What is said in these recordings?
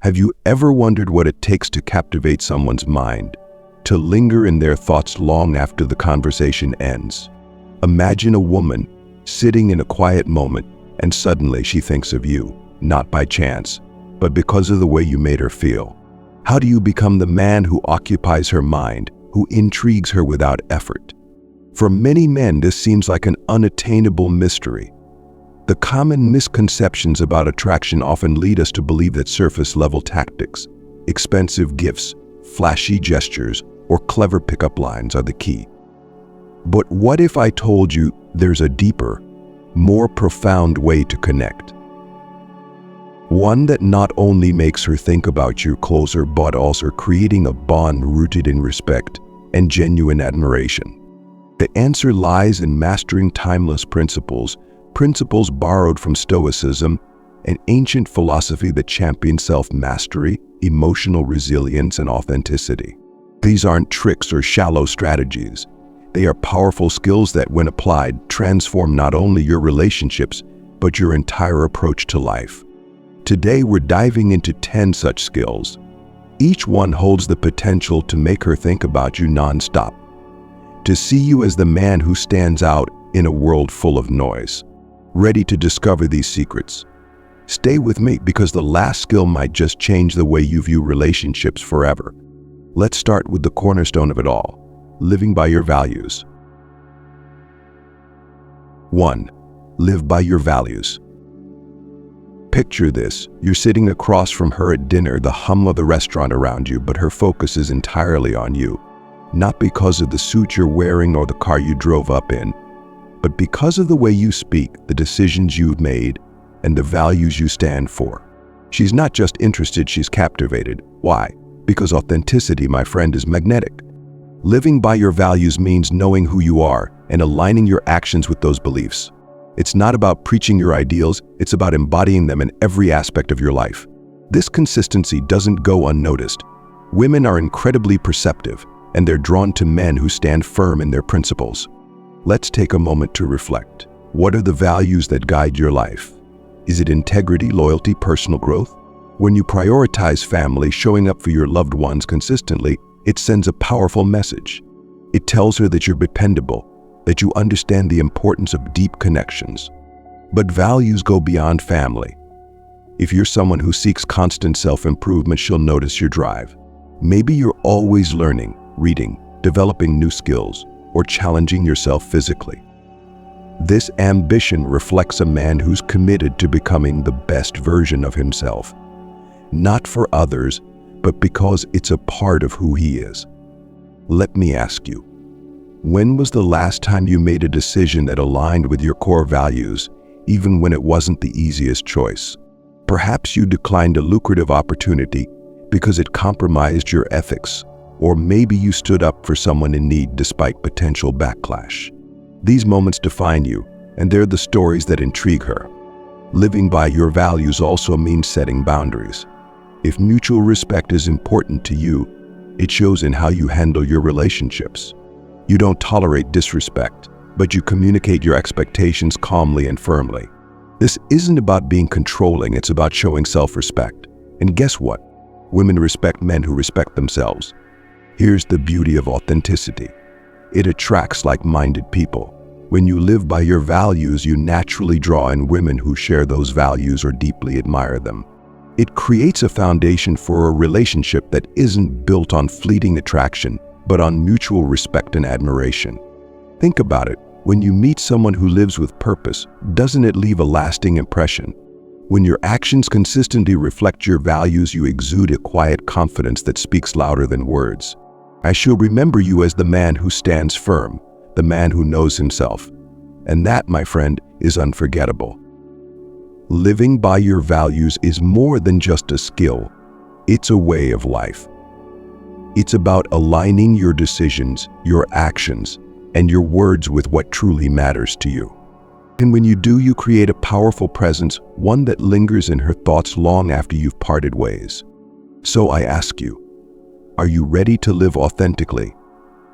Have you ever wondered what it takes to captivate someone's mind, to linger in their thoughts long after the conversation ends? Imagine a woman sitting in a quiet moment and suddenly she thinks of you, not by chance, but because of the way you made her feel. How do you become the man who occupies her mind, who intrigues her without effort? For many men, this seems like an unattainable mystery. The common misconceptions about attraction often lead us to believe that surface-level tactics, expensive gifts, flashy gestures, or clever pickup lines are the key. But what if I told you there's a deeper, more profound way to connect? One that not only makes her think about you closer, but also creating a bond rooted in respect and genuine admiration. The answer lies in mastering timeless principles borrowed from Stoicism, an ancient philosophy that champions self-mastery, emotional resilience, and authenticity. These aren't tricks or shallow strategies. They are powerful skills that, when applied, transform not only your relationships, but your entire approach to life. Today, we're diving into 10 such skills. Each one holds the potential to make her think about you nonstop, to see you as the man who stands out in a world full of noise. Ready to discover these secrets? Stay with me, because the last skill might just change the way you view relationships forever. Let's start with the cornerstone of it all: living by your values. 1. Live by your values. Picture this: you're sitting across from her at dinner, the hum of the restaurant around you, but her focus is entirely on you. Not because of the suit you're wearing or the car you drove up in, but because of the way you speak, the decisions you've made, and the values you stand for. She's not just interested, she's captivated. Why? Because authenticity, my friend, is magnetic. Living by your values means knowing who you are and aligning your actions with those beliefs. It's not about preaching your ideals, it's about embodying them in every aspect of your life. This consistency doesn't go unnoticed. Women are incredibly perceptive, and they're drawn to men who stand firm in their principles. Let's take a moment to reflect. What are the values that guide your life? Is it integrity, loyalty, personal growth? When you prioritize family, showing up for your loved ones consistently, it sends a powerful message. It tells her that you're dependable, that you understand the importance of deep connections. But values go beyond family. If you're someone who seeks constant self-improvement, she'll notice your drive. Maybe you're always learning, reading, developing new skills, or challenging yourself physically. This ambition reflects a man who's committed to becoming the best version of himself, not for others, but because it's a part of who he is. Let me ask you, when was the last time you made a decision that aligned with your core values, even when it wasn't the easiest choice? Perhaps you declined a lucrative opportunity because it compromised your ethics, or maybe you stood up for someone in need despite potential backlash. These moments define you, and they're the stories that intrigue her. Living by your values also means setting boundaries. If mutual respect is important to you, it shows in how you handle your relationships. You don't tolerate disrespect, but you communicate your expectations calmly and firmly. This isn't about being controlling, it's about showing self-respect. And guess what? Women respect men who respect themselves. Here's the beauty of authenticity. It attracts like-minded people. When you live by your values, you naturally draw in women who share those values or deeply admire them. It creates a foundation for a relationship that isn't built on fleeting attraction, but on mutual respect and admiration. Think about it. When you meet someone who lives with purpose, doesn't it leave a lasting impression? When your actions consistently reflect your values, you exude a quiet confidence that speaks louder than words. I shall remember you as the man who stands firm, the man who knows himself. And that, my friend, is unforgettable. Living by your values is more than just a skill. It's a way of life. It's about aligning your decisions, your actions, and your words with what truly matters to you. And when you do, you create a powerful presence, one that lingers in her thoughts long after you've parted ways. So I ask you, are you ready to live authentically?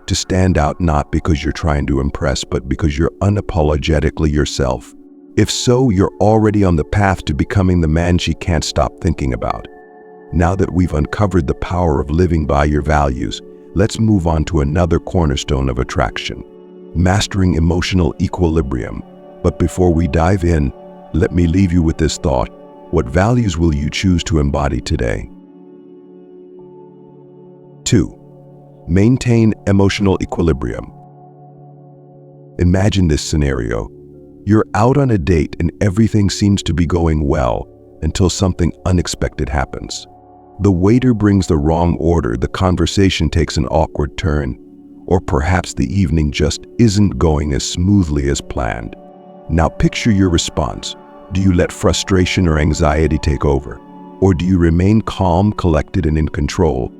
To stand out not because you're trying to impress, but because you're unapologetically yourself? If so, you're already on the path to becoming the man she can't stop thinking about. Now that we've uncovered the power of living by your values, let's move on to another cornerstone of attraction: mastering emotional equilibrium. But before we dive in, let me leave you with this thought. What values will you choose to embody today? 2. Maintain emotional equilibrium. Imagine this scenario. You're out on a date and everything seems to be going well until something unexpected happens. The waiter brings the wrong order, the conversation takes an awkward turn, or perhaps the evening just isn't going as smoothly as planned. Now picture your response. Do you let frustration or anxiety take over? Or do you remain calm, collected, and in control?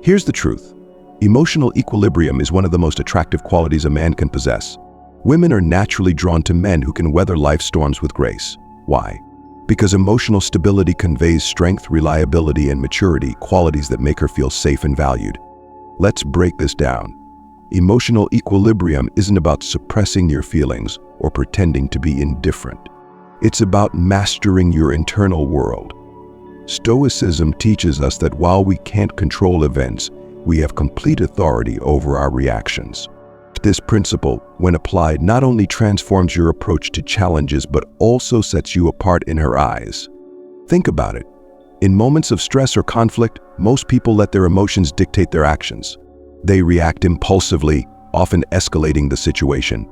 Here's the truth. Emotional equilibrium is one of the most attractive qualities a man can possess. Women are naturally drawn to men who can weather life's storms with grace. Why? Because emotional stability conveys strength, reliability, and maturity, qualities that make her feel safe and valued. Let's break this down. Emotional equilibrium isn't about suppressing your feelings or pretending to be indifferent. It's about mastering your internal world. Stoicism teaches us that while we can't control events, we have complete authority over our reactions. This principle, when applied, not only transforms your approach to challenges, but also sets you apart in her eyes. Think about it. In moments of stress or conflict, most people let their emotions dictate their actions. They react impulsively, often escalating the situation.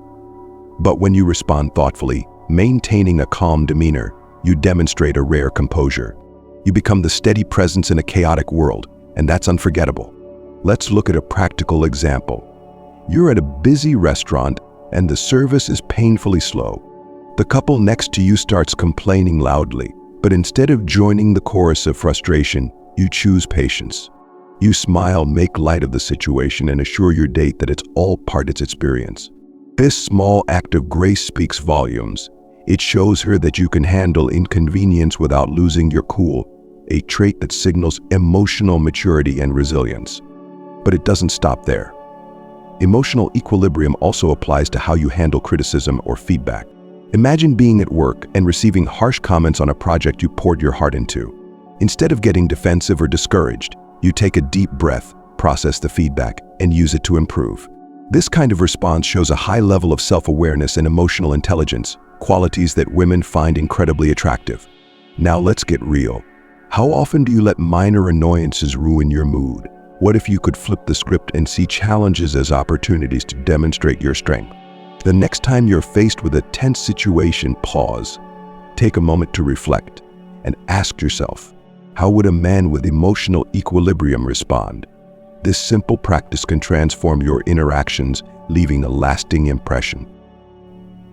But when you respond thoughtfully, maintaining a calm demeanor, you demonstrate a rare composure. You become the steady presence in a chaotic world, and that's unforgettable. Let's look at a practical example. You're at a busy restaurant and the service is painfully slow. The couple next to you starts complaining loudly, but instead of joining the chorus of frustration, you choose patience. You smile, make light of the situation, and assure your date that it's all part of its experience. This small act of grace speaks volumes. It shows her that you can handle inconvenience without losing your cool, a trait that signals emotional maturity and resilience. But it doesn't stop there. Emotional equilibrium also applies to how you handle criticism or feedback. Imagine being at work and receiving harsh comments on a project you poured your heart into. Instead of getting defensive or discouraged, you take a deep breath, process the feedback, and use it to improve. This kind of response shows a high level of self-awareness and emotional intelligence, qualities that women find incredibly attractive. Now let's get real. How often do you let minor annoyances ruin your mood? What if you could flip the script and see challenges as opportunities to demonstrate your strength? The next time you're faced with a tense situation, pause, take a moment to reflect, and ask yourself, how would a man with emotional equilibrium respond? This simple practice can transform your interactions, leaving a lasting impression.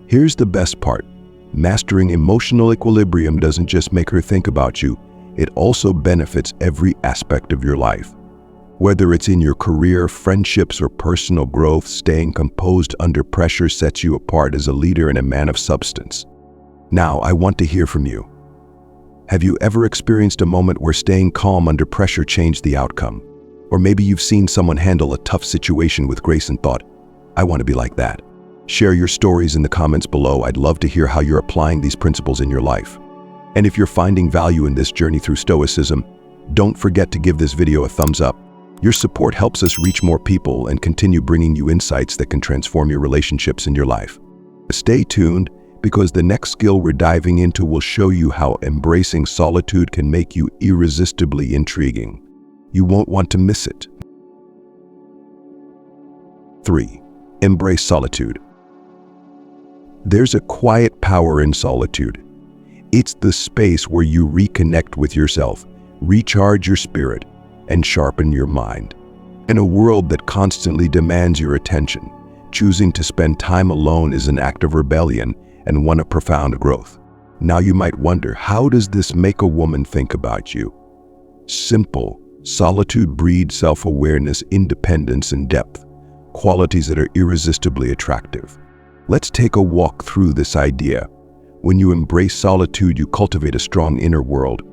Here's the best part. Mastering emotional equilibrium doesn't just make her think about you, it also benefits every aspect of your life. Whether it's in your career, friendships, or personal growth, staying composed under pressure sets you apart as a leader and a man of substance. Now, I want to hear from you. Have you ever experienced a moment where staying calm under pressure changed the outcome? Or maybe you've seen someone handle a tough situation with grace and thought, I want to be like that. Share your stories in the comments below. I'd love to hear how you're applying these principles in your life. And if you're finding value in this journey through Stoicism, don't forget to give this video a thumbs up. Your support helps us reach more people and continue bringing you insights that can transform your relationships and your life. Stay tuned, because the next skill we're diving into will show you how embracing solitude can make you irresistibly intriguing. You won't want to miss it. 3. Embrace solitude. There's a quiet power in solitude. It's the space where you reconnect with yourself, recharge your spirit, and sharpen your mind. In a world that constantly demands your attention, choosing to spend time alone is an act of rebellion and one of profound growth. Now you might wonder, how does this make a woman think about you? Simple. Solitude breeds self-awareness, independence, and depth, qualities that are irresistibly attractive. Let's take a walk through this idea. When you embrace solitude, you cultivate a strong inner world.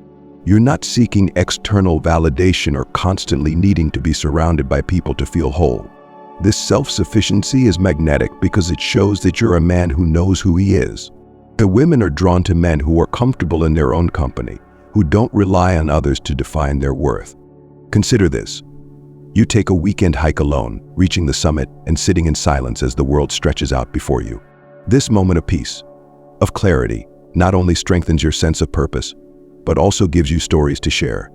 You're not seeking external validation or constantly needing to be surrounded by people to feel whole. This self-sufficiency is magnetic because it shows that you're a man who knows who he is. The women are drawn to men who are comfortable in their own company, who don't rely on others to define their worth. Consider this. You take a weekend hike alone, reaching the summit and sitting in silence as the world stretches out before you. This moment of peace, of clarity, not only strengthens your sense of purpose, but also gives you stories to share.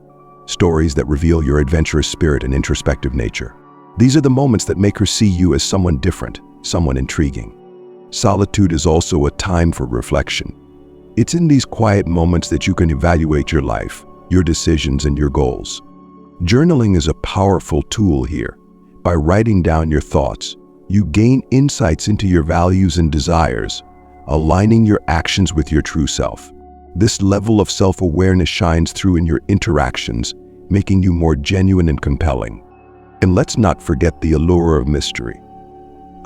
Stories that reveal your adventurous spirit and introspective nature. These are the moments that make her see you as someone different, someone intriguing. Solitude is also a time for reflection. It's in these quiet moments that you can evaluate your life, your decisions, and your goals. Journaling is a powerful tool here. By writing down your thoughts, you gain insights into your values and desires, aligning your actions with your true self. This level of self-awareness shines through in your interactions, making you more genuine and compelling. And let's not forget the allure of mystery.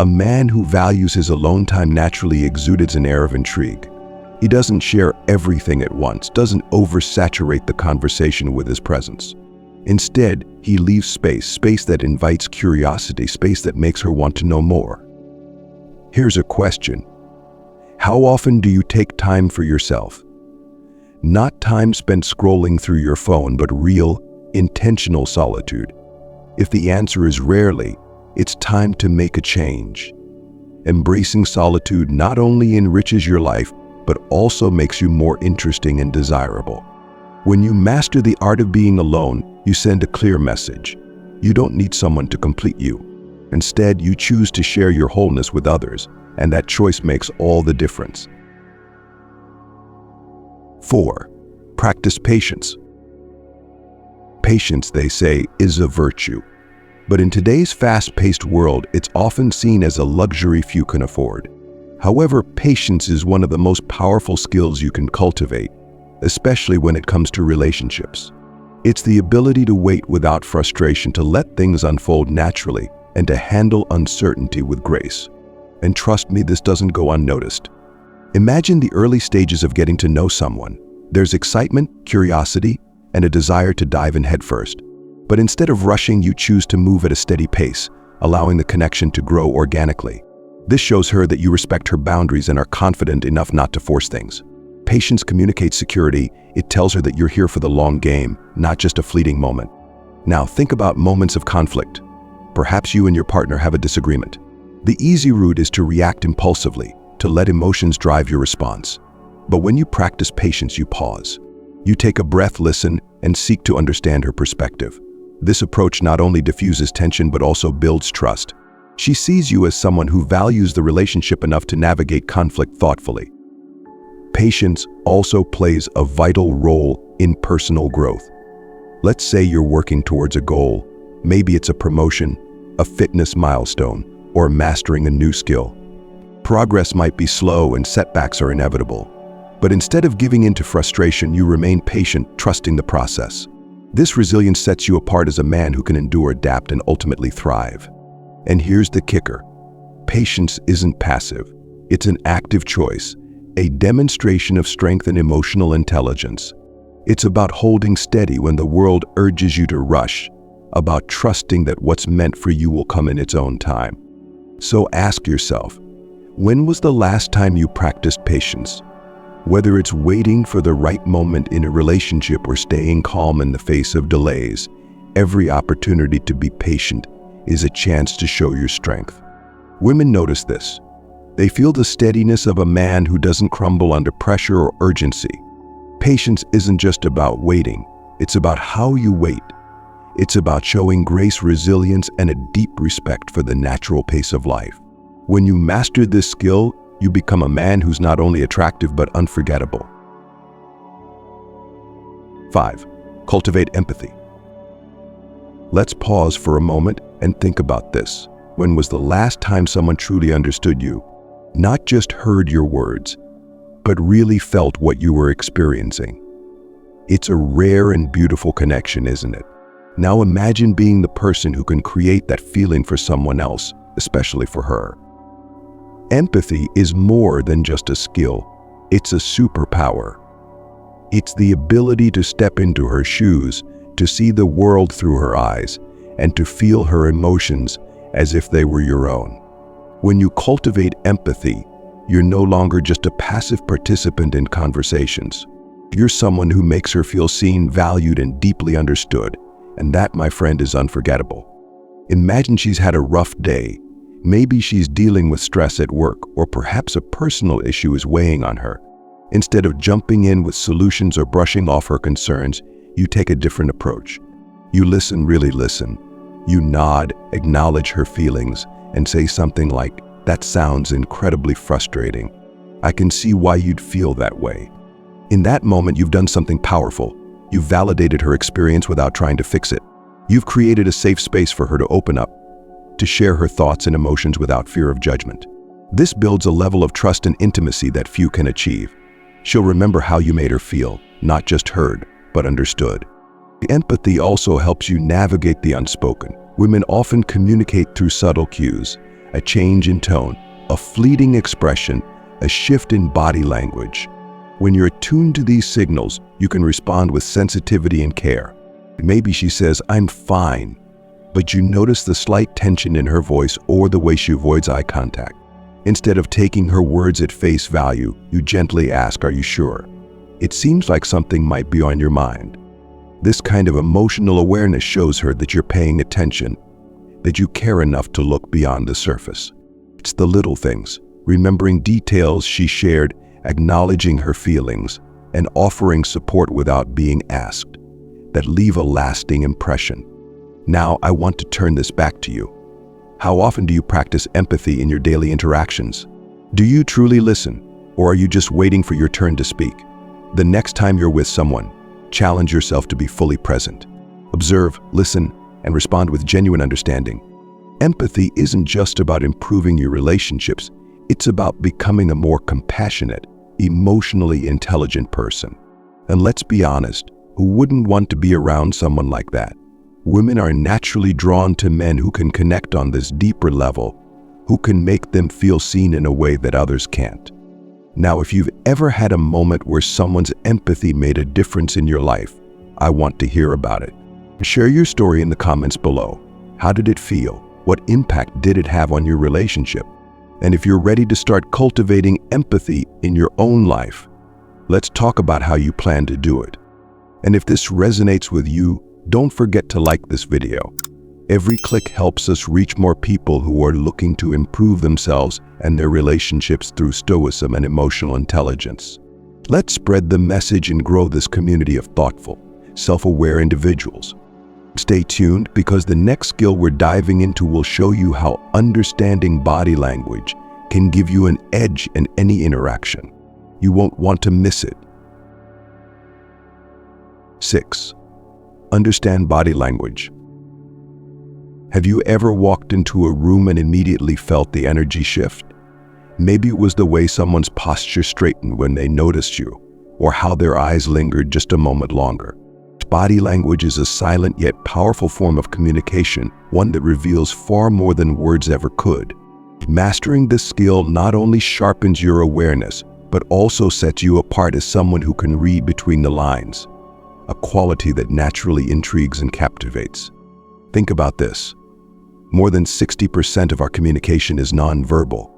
A man who values his alone time naturally exudes an air of intrigue. He doesn't share everything at once, doesn't oversaturate the conversation with his presence. Instead, he leaves space that invites curiosity, space that makes her want to know more. Here's a question. How often do you take time for yourself? Not time spent scrolling through your phone, but real, intentional solitude. If the answer is rarely, it's time to make a change. Embracing solitude not only enriches your life, but also makes you more interesting and desirable. When you master the art of being alone, you send a clear message. You don't need someone to complete you. Instead, you choose to share your wholeness with others, and that choice makes all the difference. 4. Practice patience. Patience, they say, is a virtue. But in today's fast-paced world, it's often seen as a luxury few can afford. However, patience is one of the most powerful skills you can cultivate, especially when it comes to relationships. It's the ability to wait without frustration, to let things unfold naturally, and to handle uncertainty with grace. And trust me, this doesn't go unnoticed. Imagine the early stages of getting to know someone. There's excitement, curiosity, and a desire to dive in headfirst. But instead of rushing, you choose to move at a steady pace, allowing the connection to grow organically. This shows her that you respect her boundaries and are confident enough not to force things. Patience communicates security. It tells her that you're here for the long game, not just a fleeting moment. Now think about moments of conflict. Perhaps you and your partner have a disagreement. The easy route is to react impulsively, to let emotions drive your response. But when you practice patience, you pause. You take a breath, listen, and seek to understand her perspective. This approach not only diffuses tension but also builds trust. She sees you as someone who values the relationship enough to navigate conflict thoughtfully. Patience also plays a vital role in personal growth. Let's say you're working towards a goal. Maybe it's a promotion, a fitness milestone, or mastering a new skill. Progress might be slow and setbacks are inevitable. But instead of giving in to frustration, you remain patient, trusting the process. This resilience sets you apart as a man who can endure, adapt, and ultimately thrive. And here's the kicker. Patience isn't passive. It's an active choice, a demonstration of strength and emotional intelligence. It's about holding steady when the world urges you to rush, about trusting that what's meant for you will come in its own time. So ask yourself, when was the last time you practiced patience? Whether it's waiting for the right moment in a relationship or staying calm in the face of delays, every opportunity to be patient is a chance to show your strength. Women notice this. They feel the steadiness of a man who doesn't crumble under pressure or urgency. Patience isn't just about waiting, it's about how you wait. It's about showing grace, resilience, and a deep respect for the natural pace of life. When you master this skill, you become a man who's not only attractive but unforgettable. 5. Cultivate empathy. Let's pause for a moment and think about this. When was the last time someone truly understood you? Not just heard your words, but really felt what you were experiencing. It's a rare and beautiful connection, isn't it? Now imagine being the person who can create that feeling for someone else, especially for her. Empathy is more than just a skill. It's a superpower. It's the ability to step into her shoes, to see the world through her eyes, and to feel her emotions as if they were your own. When you cultivate empathy, you're no longer just a passive participant in conversations. You're someone who makes her feel seen, valued, and deeply understood, and that, my friend, is unforgettable. Imagine she's had a rough day. Maybe she's dealing with stress at work, or perhaps a personal issue is weighing on her. Instead of jumping in with solutions or brushing off her concerns, you take a different approach. You listen, really listen. You nod, acknowledge her feelings, and say something like, "That sounds incredibly frustrating. I can see why you'd feel that way." In that moment, you've done something powerful. You've validated her experience without trying to fix it. You've created a safe space for her to open up, to share her thoughts and emotions without fear of judgment. This builds a level of trust and intimacy that few can achieve. She'll remember how you made her feel, not just heard, but understood. Empathy also helps you navigate the unspoken. Women often communicate through subtle cues, a change in tone, a fleeting expression, a shift in body language. When you're attuned to these signals, you can respond with sensitivity and care. Maybe she says, "I'm fine," but you notice the slight tension in her voice or the way she avoids eye contact. Instead of taking her words at face value, you gently ask, "Are you sure? It seems like something might be on your mind." This kind of emotional awareness shows her that you're paying attention, that you care enough to look beyond the surface. It's the little things, remembering details she shared, acknowledging her feelings, and offering support without being asked, that leave a lasting impression. Now, I want to turn this back to you. How often do you practice empathy in your daily interactions? Do you truly listen, or are you just waiting for your turn to speak? The next time you're with someone, challenge yourself to be fully present. Observe, listen, and respond with genuine understanding. Empathy isn't just about improving your relationships, it's about becoming a more compassionate, emotionally intelligent person. And let's be honest, who wouldn't want to be around someone like that? Women are naturally drawn to men who can connect on this deeper level, who can make them feel seen in a way that others can't. Now, if you've ever had a moment where someone's empathy made a difference in your life, I want to hear about it. Share your story in the comments below. How did it feel? What impact did it have on your relationship? And if you're ready to start cultivating empathy in your own life, let's talk about how you plan to do it. And if this resonates with you, don't forget to like this video. Every click helps us reach more people who are looking to improve themselves and their relationships through stoicism and emotional intelligence. Let's spread the message and grow this community of thoughtful, self-aware individuals. Stay tuned, because the next skill we're diving into will show you how understanding body language can give you an edge in any interaction. You won't want to miss it. 6. Understand body language. Have you ever walked into a room and immediately felt the energy shift? Maybe it was the way someone's posture straightened when they noticed you, or how their eyes lingered just a moment longer. Body language is a silent yet powerful form of communication, one that reveals far more than words ever could. Mastering this skill not only sharpens your awareness, but also sets you apart as someone who can read between the lines, a quality that naturally intrigues and captivates. Think about this. More than 60% of our communication is nonverbal.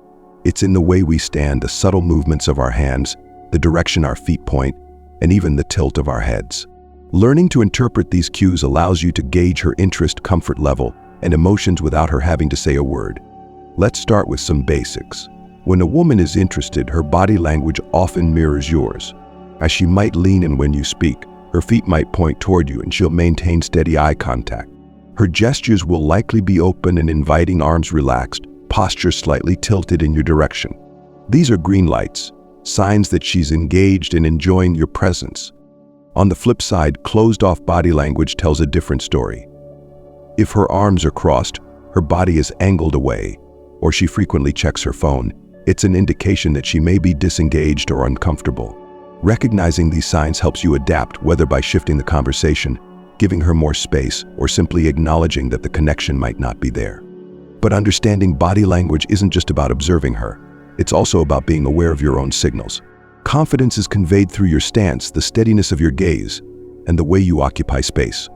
It's in the way we stand, the subtle movements of our hands, the direction our feet point, and even the tilt of our heads. Learning to interpret these cues allows you to gauge her interest, comfort level, and emotions without her having to say a word. Let's start with some basics. When a woman is interested, her body language often mirrors yours. As she might lean in when you speak, her feet might point toward you, and she'll maintain steady eye contact. Her gestures will likely be open and inviting, arms relaxed, posture slightly tilted in your direction. These are green lights, signs that she's engaged and enjoying your presence. On the flip side, closed-off body language tells a different story. If her arms are crossed, her body is angled away, or she frequently checks her phone, it's an indication that she may be disengaged or uncomfortable. Recognizing these signs helps you adapt, whether by shifting the conversation, giving her more space, or simply acknowledging that the connection might not be there. But understanding body language isn't just about observing her. It's also about being aware of your own signals. Confidence is conveyed through your stance, the steadiness of your gaze, and the way you occupy space.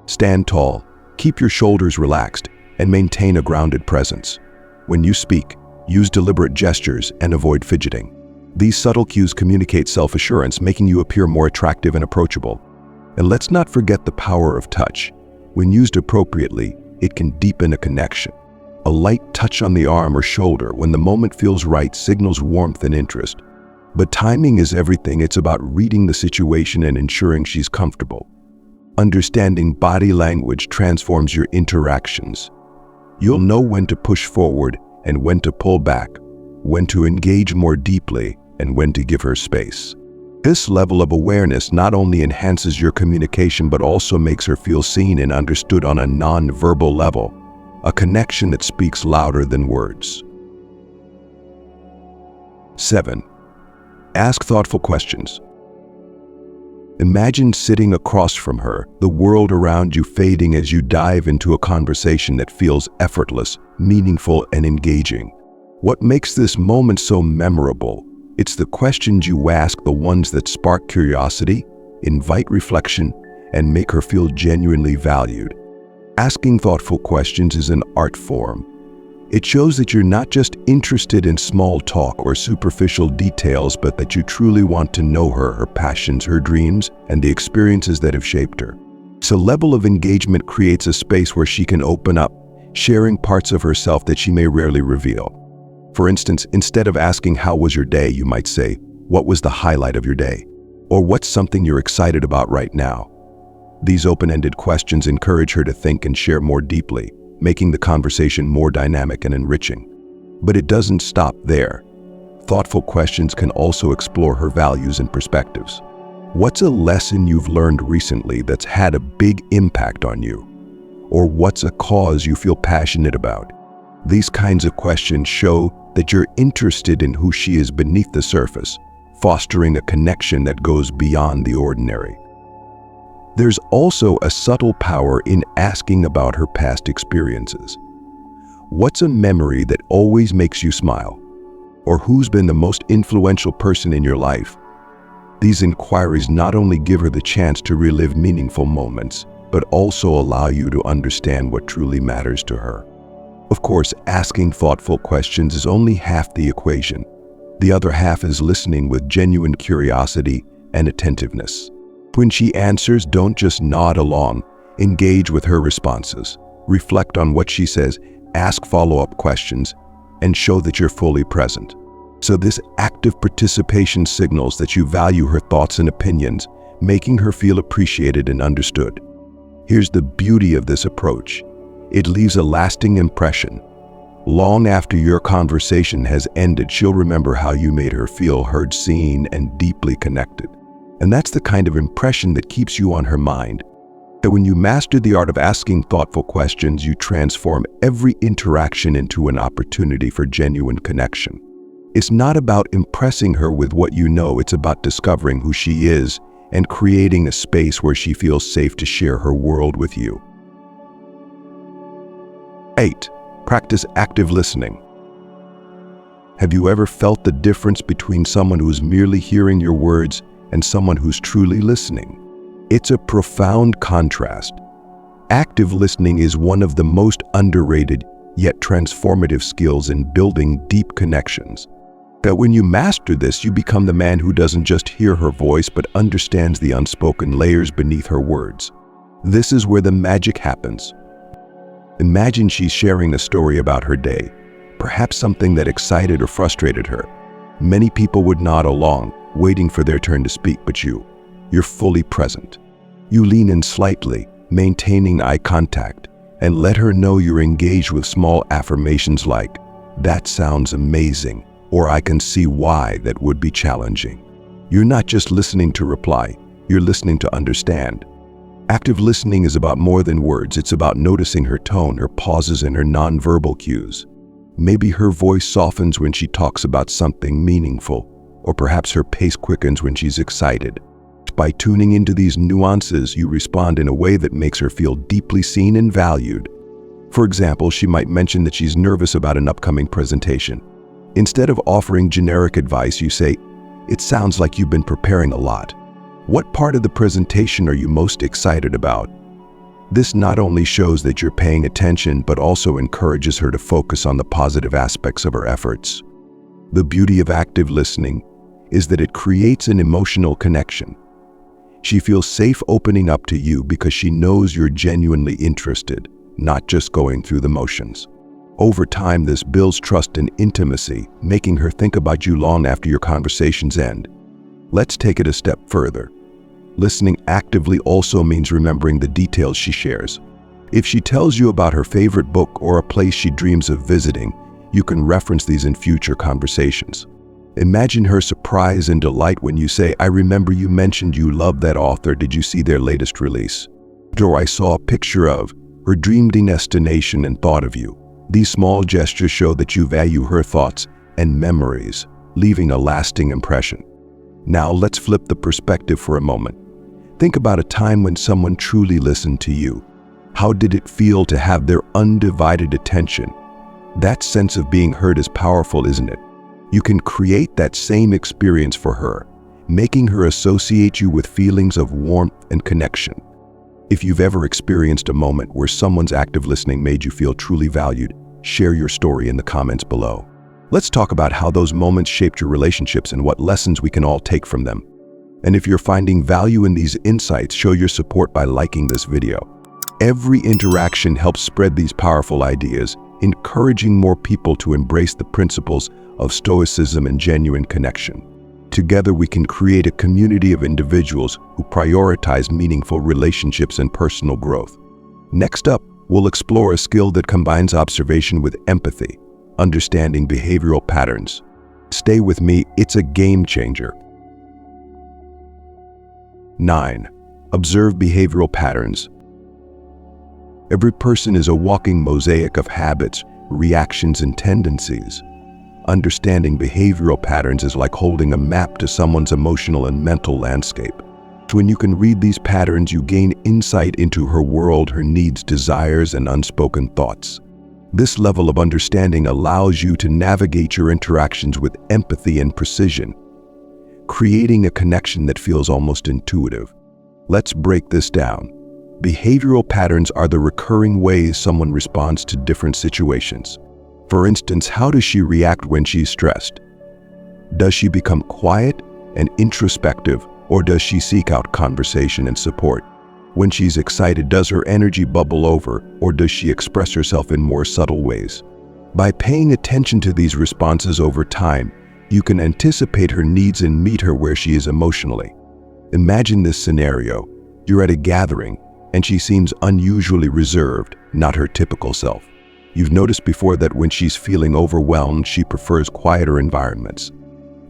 Stand tall, keep your shoulders relaxed, and maintain a grounded presence. When you speak, use deliberate gestures and avoid fidgeting. These subtle cues communicate self-assurance, making you appear more attractive and approachable. And let's not forget the power of touch. When used appropriately, it can deepen a connection. A light touch on the arm or shoulder when the moment feels right signals warmth and interest. But timing is everything. It's about reading the situation and ensuring she's comfortable. Understanding body language transforms your interactions. You'll know when to push forward and when to pull back, when to engage more deeply and when to give her space. This level of awareness not only enhances your communication but also makes her feel seen and understood on a non-verbal level, a connection that speaks louder than words. 7. Ask thoughtful questions. Imagine sitting across from her, the world around you fading as you dive into a conversation that feels effortless, meaningful, and engaging. What makes this moment so memorable? It's the questions you ask, the ones that spark curiosity, invite reflection, and make her feel genuinely valued. Asking thoughtful questions is an art form. It shows that you're not just interested in small talk or superficial details, but that you truly want to know her passions, her dreams, and the experiences that have shaped her. This level of engagement creates a space where she can open up, sharing parts of herself that she may rarely reveal. For instance, instead of asking, "How was your day?" you might say, "What was the highlight of your day?" Or "What's something you're excited about right now?" These open-ended questions encourage her to think and share more deeply, making the conversation more dynamic and enriching. But it doesn't stop there. Thoughtful questions can also explore her values and perspectives. What's a lesson you've learned recently that's had a big impact on you? Or what's a cause you feel passionate about? These kinds of questions show that you're interested in who she is beneath the surface, fostering a connection that goes beyond the ordinary. There's also a subtle power in asking about her past experiences. What's a memory that always makes you smile? Or who's been the most influential person in your life? These inquiries not only give her the chance to relive meaningful moments, but also allow you to understand what truly matters to her. Of course, asking thoughtful questions is only half the equation. The other half is listening with genuine curiosity and attentiveness. When she answers, don't just nod along. Engage with her responses. Reflect on what she says, ask follow-up questions, and show that you're fully present. So this active participation signals that you value her thoughts and opinions, making her feel appreciated and understood. Here's the beauty of this approach. It leaves a lasting impression. Long after your conversation has ended, she'll remember how you made her feel heard, seen, and deeply connected. And that's the kind of impression that keeps you on her mind. That when you master the art of asking thoughtful questions, you transform every interaction into an opportunity for genuine connection. It's not about impressing her with what you know, it's about discovering who she is and creating a space where she feels safe to share her world with you. 8. Practice active listening. Have you ever felt the difference between someone who's merely hearing your words and someone who's truly listening? It's a profound contrast. Active listening is one of the most underrated yet transformative skills in building deep connections. That when you master this, you become the man who doesn't just hear her voice but understands the unspoken layers beneath her words. This is where the magic happens. Imagine she's sharing a story about her day, perhaps something that excited or frustrated her. Many people would nod along, waiting for their turn to speak, but you're fully present. You lean in slightly, maintaining eye contact, and let her know you're engaged with small affirmations like, "That sounds amazing," or "I can see why that would be challenging." You're not just listening to reply, you're listening to understand. Active listening is about more than words. It's about noticing her tone, her pauses, and her nonverbal cues. Maybe her voice softens when she talks about something meaningful, or perhaps her pace quickens when she's excited. By tuning into these nuances, you respond in a way that makes her feel deeply seen and valued. For example, she might mention that she's nervous about an upcoming presentation. Instead of offering generic advice, you say, "It sounds like you've been preparing a lot. What part of the presentation are you most excited about?" This not only shows that you're paying attention, but also encourages her to focus on the positive aspects of her efforts. The beauty of active listening is that it creates an emotional connection. She feels safe opening up to you because she knows you're genuinely interested, not just going through the motions. Over time, this builds trust and intimacy, making her think about you long after your conversations end. Let's take it a step further. Listening actively also means remembering the details she shares. If she tells you about her favorite book or a place she dreams of visiting, you can reference these in future conversations. Imagine her surprise and delight when you say, "I remember you mentioned you loved that author. Did you see their latest release?" Or, "I saw a picture of," her dream destination and thought of you. These small gestures show that you value her thoughts and memories, leaving a lasting impression. Now let's flip the perspective for a moment. Think about a time when someone truly listened to you. How did it feel to have their undivided attention? That sense of being heard is powerful, isn't it? You can create that same experience for her, making her associate you with feelings of warmth and connection. If you've ever experienced a moment where someone's active listening made you feel truly valued, share your story in the comments below. Let's talk about how those moments shaped your relationships and what lessons we can all take from them. And if you're finding value in these insights, show your support by liking this video. Every interaction helps spread these powerful ideas, encouraging more people to embrace the principles of Stoicism and genuine connection. Together, we can create a community of individuals who prioritize meaningful relationships and personal growth. Next up, we'll explore a skill that combines observation with empathy, understanding behavioral patterns. Stay with me, it's a game changer. 9. Observe behavioral patterns. Every person is a walking mosaic of habits, reactions, and tendencies. Understanding behavioral patterns is like holding a map to someone's emotional and mental landscape. When you can read these patterns, you gain insight into her world, her needs, desires, and unspoken thoughts. This level of understanding allows you to navigate your interactions with empathy and precision, creating a connection that feels almost intuitive. Let's break this down. Behavioral patterns are the recurring ways someone responds to different situations. For instance, how does she react when she's stressed? Does she become quiet and introspective, or does she seek out conversation and support? When she's excited, does her energy bubble over, or does she express herself in more subtle ways? By paying attention to these responses over time, you can anticipate her needs and meet her where she is emotionally. Imagine this scenario. You're at a gathering, and she seems unusually reserved, not her typical self. You've noticed before that when she's feeling overwhelmed, she prefers quieter environments.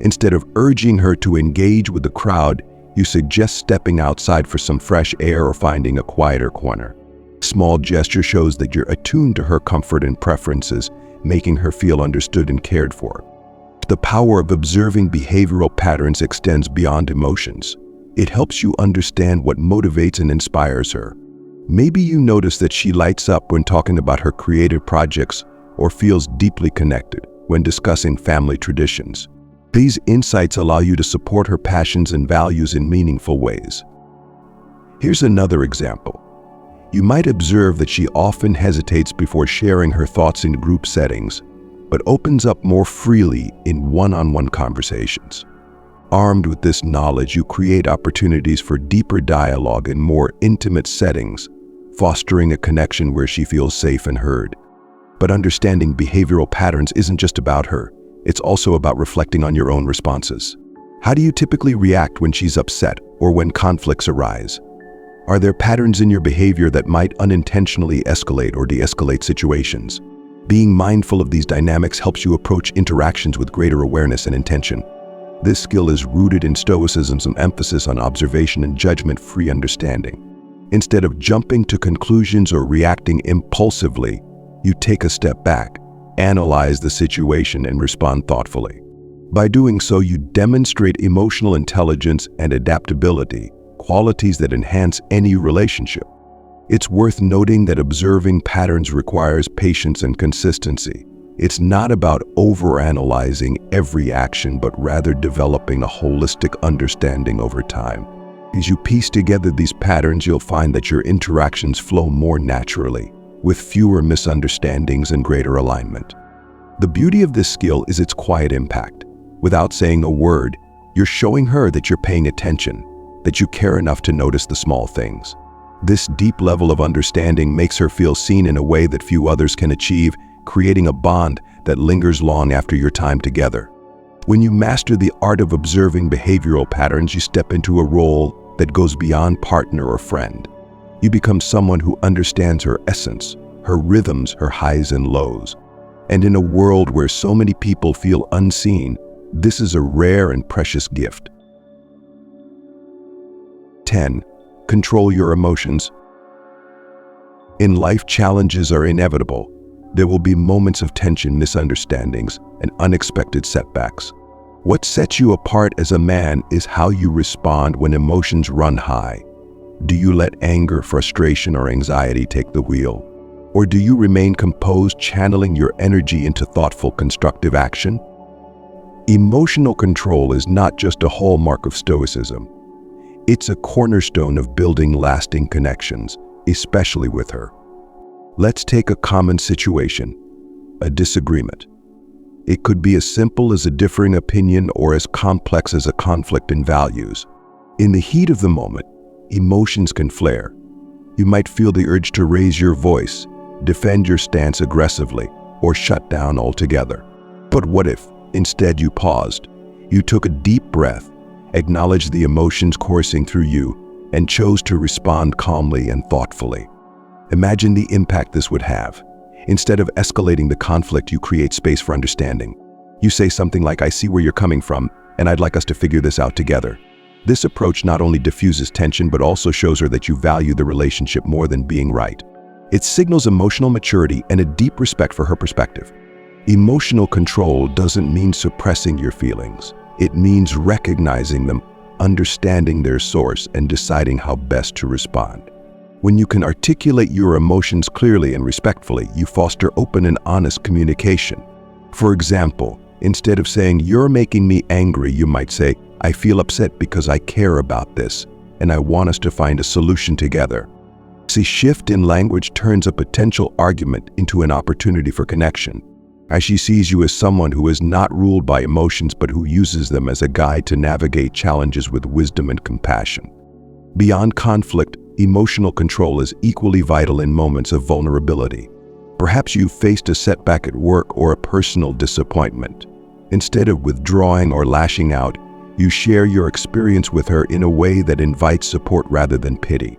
Instead of urging her to engage with the crowd, you suggest stepping outside for some fresh air or finding a quieter corner. Small gesture shows that you're attuned to her comfort and preferences, making her feel understood and cared for. The power of observing behavioral patterns extends beyond emotions. It helps you understand what motivates and inspires her. Maybe you notice that she lights up when talking about her creative projects or feels deeply connected when discussing family traditions. These insights allow you to support her passions and values in meaningful ways. Here's another example. You might observe that she often hesitates before sharing her thoughts in group settings, but opens up more freely in one-on-one conversations. Armed with this knowledge, you create opportunities for deeper dialogue in more intimate settings, fostering a connection where she feels safe and heard. But understanding behavioral patterns isn't just about her. It's also about reflecting on your own responses. How do you typically react when she's upset or when conflicts arise? Are there patterns in your behavior that might unintentionally escalate or de-escalate situations? Being mindful of these dynamics helps you approach interactions with greater awareness and intention. This skill is rooted in Stoicism's emphasis on observation and judgment-free understanding. Instead of jumping to conclusions or reacting impulsively, you take a step back, analyze the situation, and respond thoughtfully. By doing so, you demonstrate emotional intelligence and adaptability, qualities that enhance any relationship. It's worth noting that observing patterns requires patience and consistency. It's not about overanalyzing every action, but rather developing a holistic understanding over time. As you piece together these patterns, you'll find that your interactions flow more naturally, with fewer misunderstandings and greater alignment. The beauty of this skill is its quiet impact. Without saying a word, You're showing her that you're paying attention, that you care enough to notice the small things. This deep level of understanding makes her feel seen in a way that few others can achieve, creating a bond that lingers long after your time together. When you master the art of observing behavioral patterns, you step into a role that goes beyond partner or friend. You become someone who understands her essence, her rhythms, her highs and lows. And in a world where so many people feel unseen, this is a rare and precious gift. 10. Control your emotions. In life, challenges are inevitable. There will be moments of tension, misunderstandings, and unexpected setbacks. What sets you apart as a man is how you respond when emotions run high. Do you let anger, frustration, or anxiety take the wheel? Or do you remain composed, channeling your energy into thoughtful, constructive action? Emotional control is not just a hallmark of Stoicism. It's a cornerstone of building lasting connections, especially with her. Let's take a common situation, a disagreement. It could be as simple as a differing opinion or as complex as a conflict in values. In the heat of the moment, emotions can flare. You might feel the urge to raise your voice, defend your stance aggressively, or shut down altogether. But what if, instead, you paused, you took a deep breath, acknowledged the emotions coursing through you, and chose to respond calmly and thoughtfully? Imagine the impact this would have. Instead of escalating the conflict, you create space for understanding. You say something like, "I see where you're coming from, and I'd like us to figure this out together." This approach not only diffuses tension, but also shows her that you value the relationship more than being right. It signals emotional maturity and a deep respect for her perspective. Emotional control doesn't mean suppressing your feelings. It means recognizing them, understanding their source, and deciding how best to respond. When you can articulate your emotions clearly and respectfully, you foster open and honest communication. For example, instead of saying, "You're making me angry," you might say, "I feel upset because I care about this, and I want us to find a solution together." See, shift in language turns a potential argument into an opportunity for connection, as she sees you as someone who is not ruled by emotions but who uses them as a guide to navigate challenges with wisdom and compassion. Beyond conflict, emotional control is equally vital in moments of vulnerability. Perhaps you've faced a setback at work or a personal disappointment. Instead of withdrawing or lashing out, you share your experience with her in a way that invites support rather than pity.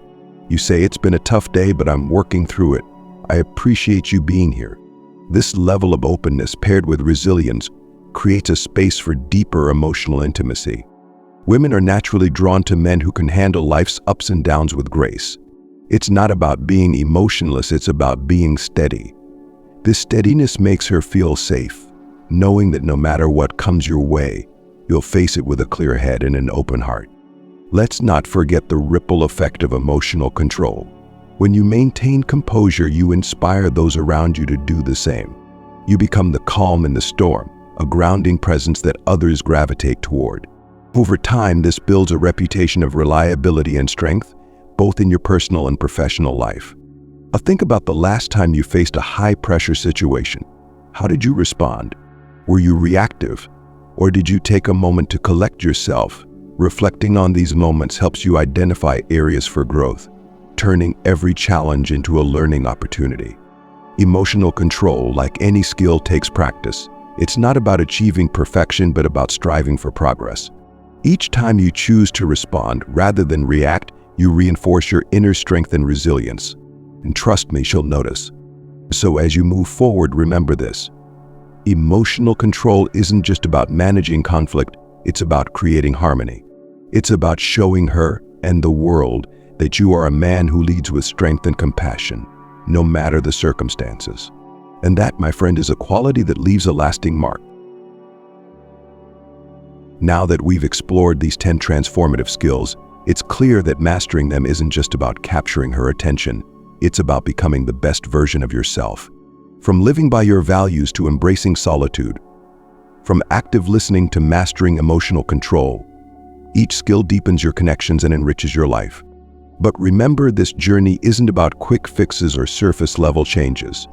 You say, "It's been a tough day, but I'm working through it. I appreciate you being here." This level of openness, paired with resilience, creates a space for deeper emotional intimacy. Women are naturally drawn to men who can handle life's ups and downs with grace. It's not about being emotionless, it's about being steady. This steadiness makes her feel safe, knowing that no matter what comes your way, you'll face it with a clear head and an open heart. Let's not forget the ripple effect of emotional control. When you maintain composure, you inspire those around you to do the same. You become the calm in the storm, a grounding presence that others gravitate toward. Over time, this builds a reputation of reliability and strength, both in your personal and professional life. Think about the last time you faced a high-pressure situation. How did you respond? Were you reactive? Or did you take a moment to collect yourself? Reflecting on these moments helps you identify areas for growth, turning every challenge into a learning opportunity. Emotional control, like any skill, takes practice. It's not about achieving perfection, but about striving for progress. Each time you choose to respond rather than react, you reinforce your inner strength and resilience. And trust me, she'll notice. So as you move forward, remember this. Emotional control isn't just about managing conflict, it's about creating harmony. It's about showing her and the world that you are a man who leads with strength and compassion, no matter the circumstances. And that, my friend, is a quality that leaves a lasting mark. Now that we've explored these 10 transformative skills, it's clear that mastering them isn't just about capturing her attention, it's about becoming the best version of yourself. From living by your values to embracing solitude, from active listening to mastering emotional control, each skill deepens your connections and enriches your life. But remember, this journey isn't about quick fixes or surface-level changes.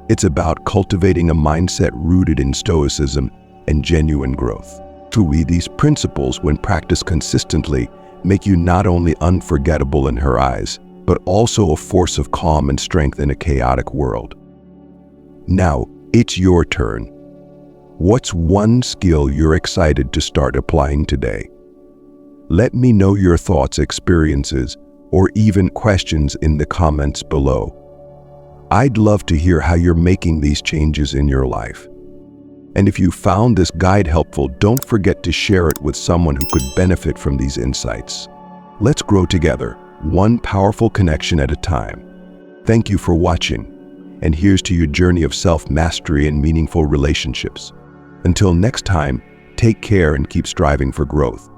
It's about cultivating a mindset rooted in stoicism and genuine growth. these principles, when practiced consistently, make you not only unforgettable in her eyes, but also a force of calm and strength in a chaotic world. Now, it's your turn. What's one skill you're excited to start applying today? Let me know your thoughts, experiences, or even questions in the comments below. I'd love to hear how you're making these changes in your life. And if you found this guide helpful, don't forget to share it with someone who could benefit from these insights. Let's grow together, one powerful connection at a time. Thank you for watching, and here's to your journey of self-mastery and meaningful relationships. Until next time, take care and keep striving for growth.